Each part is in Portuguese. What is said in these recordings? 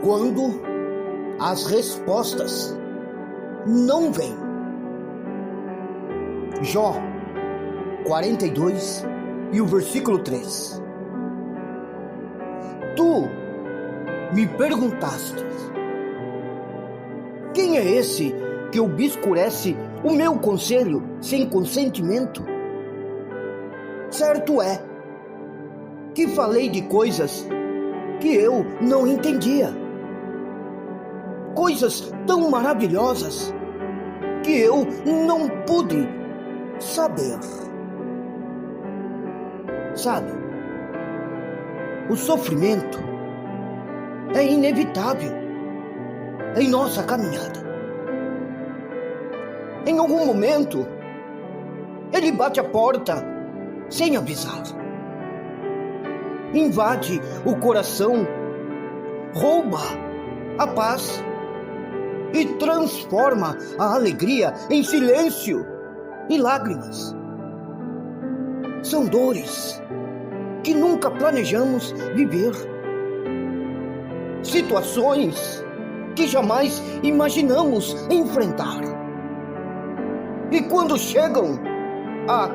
quando as respostas não vêm. Jó 42 e o versículo 3. Tu me perguntaste: quem é esse que obscurece o meu conselho sem consentimento? Certo é que falei de coisas que eu não entendia, coisas tão maravilhosas que eu não pude saber. Sabe, o sofrimento é inevitável em nossa caminhada. Em algum momento, ele bate a porta sem avisar. Invade o coração, rouba a paz e transforma a alegria em silêncio e lágrimas. São dores que nunca planejamos viver. Situações que jamais imaginamos enfrentar. E quando chegam,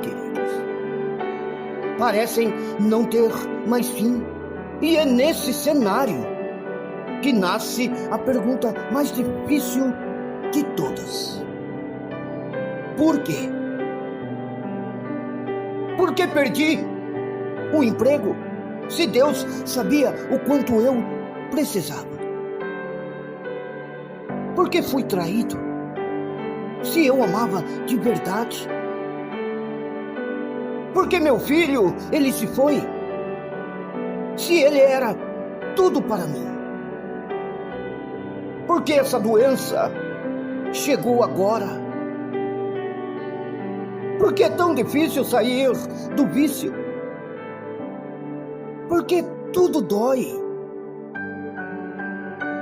queridos, parecem não ter mais fim. E é nesse cenário que nasce a pergunta mais difícil de todas: por quê? Por que perdi o emprego se Deus sabia o quanto eu precisava? Por que fui traído se eu amava de verdade? Por que meu filho, ele se foi, se ele era tudo para mim? Por que essa doença chegou agora? Por que é tão difícil sair do vício? Por que tudo dói?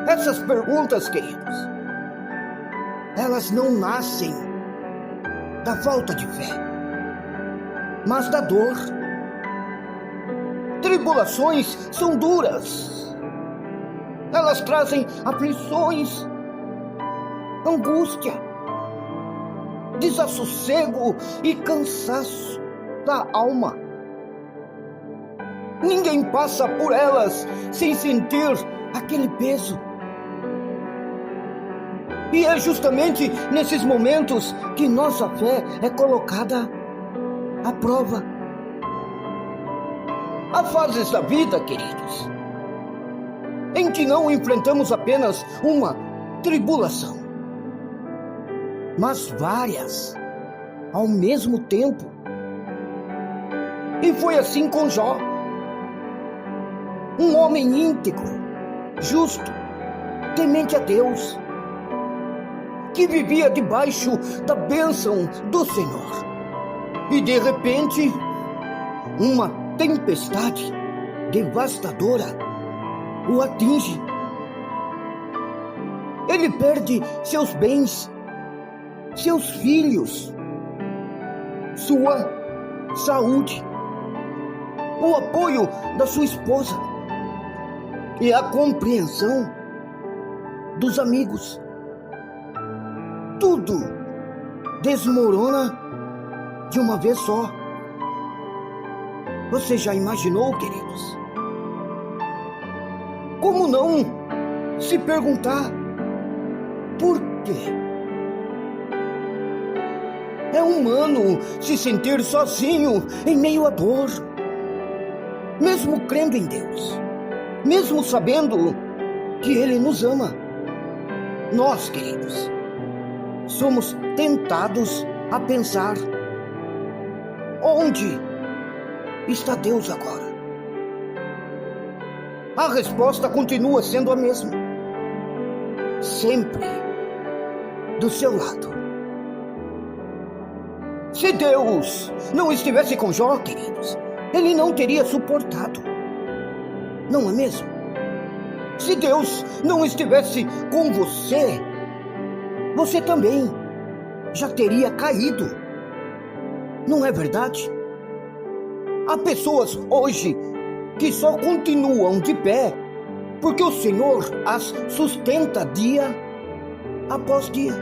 Essas perguntas, queridos, elas não nascem da falta de fé, mas da dor. Tribulações são duras. Elas trazem aflições, angústia, desassossego e cansaço da alma. Ninguém passa por elas sem sentir aquele peso. E é justamente nesses momentos que nossa fé é colocada à prova. Há fases da vida, queridos, em que não enfrentamos apenas uma tribulação, mas várias ao mesmo tempo. E foi assim com Jó, um homem íntegro, justo, temente a Deus, que vivia debaixo da bênção do Senhor. E de repente, uma tempestade devastadora o atinge. Ele perde seus bens, seus filhos, sua saúde, o apoio da sua esposa e a compreensão dos amigos. Tudo desmorona de uma vez só. Você já imaginou, queridos? Como não se perguntar por quê? É humano se sentir sozinho em meio à dor, mesmo crendo em Deus, mesmo sabendo que Ele nos ama. Nós, queridos, somos tentados a pensar: onde está Deus agora? A resposta continua sendo a mesma: sempre do seu lado. Se Deus não estivesse com Jó, queridos, ele não teria suportado, não é mesmo? Se Deus não estivesse com você, você também já teria caído, não é verdade? Há pessoas hoje que só continuam de pé porque o Senhor as sustenta dia após dia.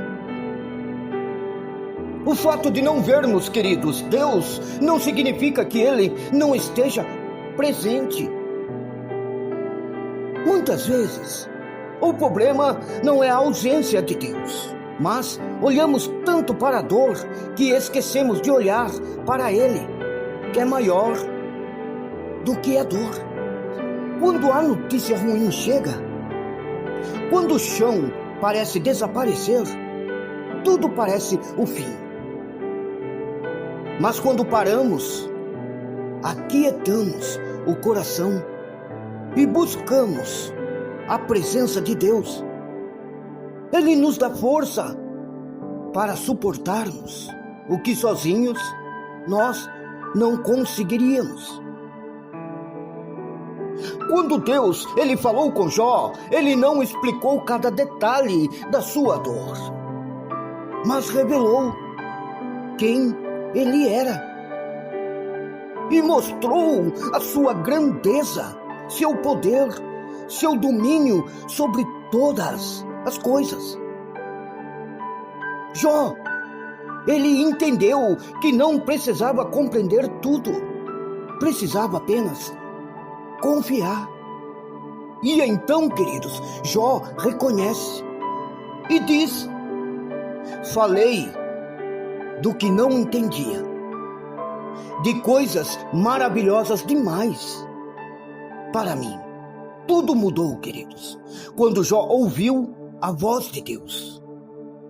O fato de não vermos, queridos, Deus não significa que Ele não esteja presente. Muitas vezes, o problema não é a ausência de Deus, mas olhamos tanto para a dor que esquecemos de olhar para Ele, que é maior do que a dor. Quando a notícia ruim chega, quando o chão parece desaparecer, tudo parece o fim. Mas quando paramos, aquietamos o coração e buscamos a presença de Deus, Ele nos dá força para suportarmos o que sozinhos nós não conseguiríamos. Quando Deus, Ele falou com Jó, Ele não explicou cada detalhe da sua dor, mas revelou quem Ele era e mostrou a sua grandeza, seu poder, seu domínio sobre todas as coisas. Jó, ele entendeu que não precisava compreender tudo, precisava apenas confiar. E então, queridos, Jó reconhece e diz: falei do que não entendia, de coisas maravilhosas demais para mim. Tudo mudou, queridos, quando Jó ouviu a voz de Deus.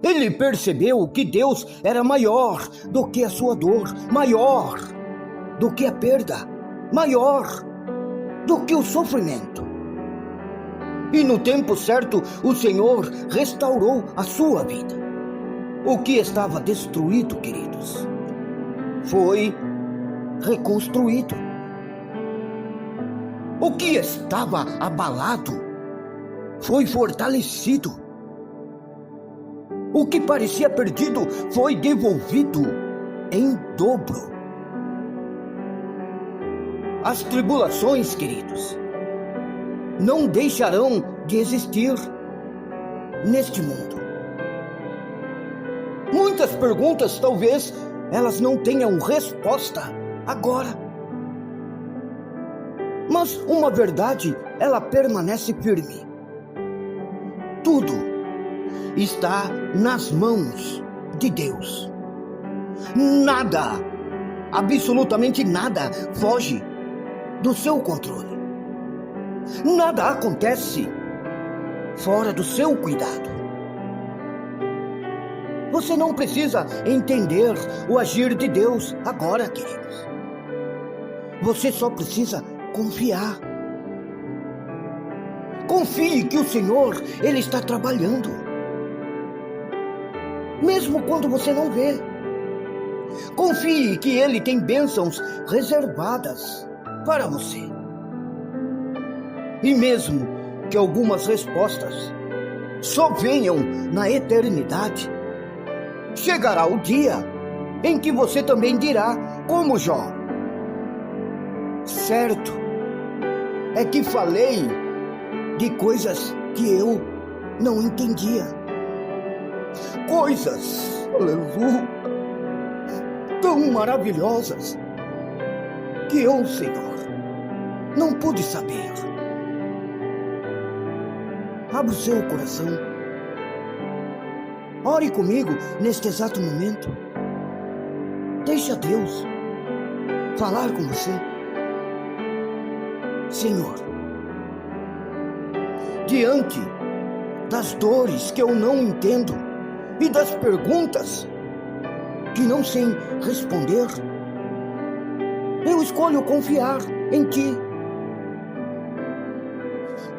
Ele percebeu que Deus era maior do que a sua dor, maior do que a perda, maior do que o sofrimento. E no tempo certo, o Senhor restaurou a sua vida. O que estava destruído, queridos, foi reconstruído. O que estava abalado foi fortalecido. O que parecia perdido foi devolvido em dobro. As tribulações, queridos, não deixarão de existir neste mundo. Muitas perguntas, talvez, elas não tenham resposta agora. Mas uma verdade, ela permanece firme. Tudo está nas mãos de Deus. Nada, absolutamente nada, foge do seu controle. Nada acontece fora do seu cuidado. Você não precisa entender o agir de Deus agora, queridos. Você só precisa confiar. Confie que o Senhor, Ele está trabalhando. Mesmo quando você não vê. Confie que Ele tem bênçãos reservadas para você. E mesmo que algumas respostas só venham na eternidade, chegará o dia em que você também dirá, como Jó: certo é que falei de coisas que eu não entendia. Coisas, aleluia, tão maravilhosas que eu, Senhor, não pude saber. Abra o seu coração. Ore comigo neste exato momento. Deixa Deus falar com você. Senhor, diante das dores que eu não entendo e das perguntas que não sei responder, eu escolho confiar em Ti.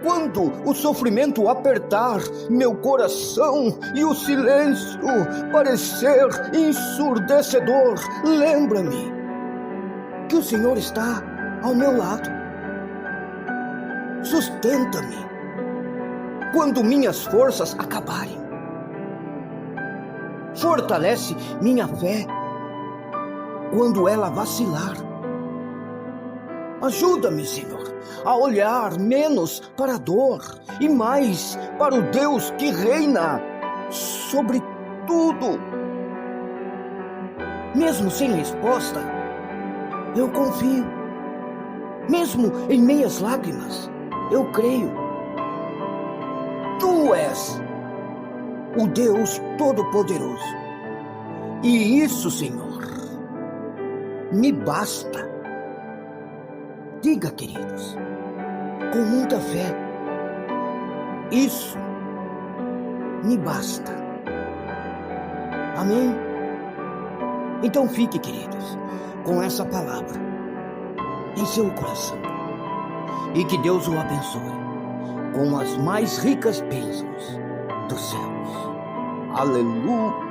Quando o sofrimento apertar meu coração e o silêncio parecer ensurdecedor, lembra-me que o Senhor está ao meu lado. Sustenta-me quando minhas forças acabarem. Fortalece minha fé quando ela vacilar. Ajuda-me, Senhor, a olhar menos para a dor e mais para o Deus que reina sobre tudo. Mesmo sem resposta, eu confio. Mesmo em meias lágrimas, eu creio. Tu és o Deus Todo-Poderoso. E isso, Senhor, me basta. Diga, queridos, com muita fé, isso me basta. Amém? Então fique, queridos, com essa palavra em seu coração. E que Deus o abençoe com as mais ricas bênçãos dos céus. Aleluia!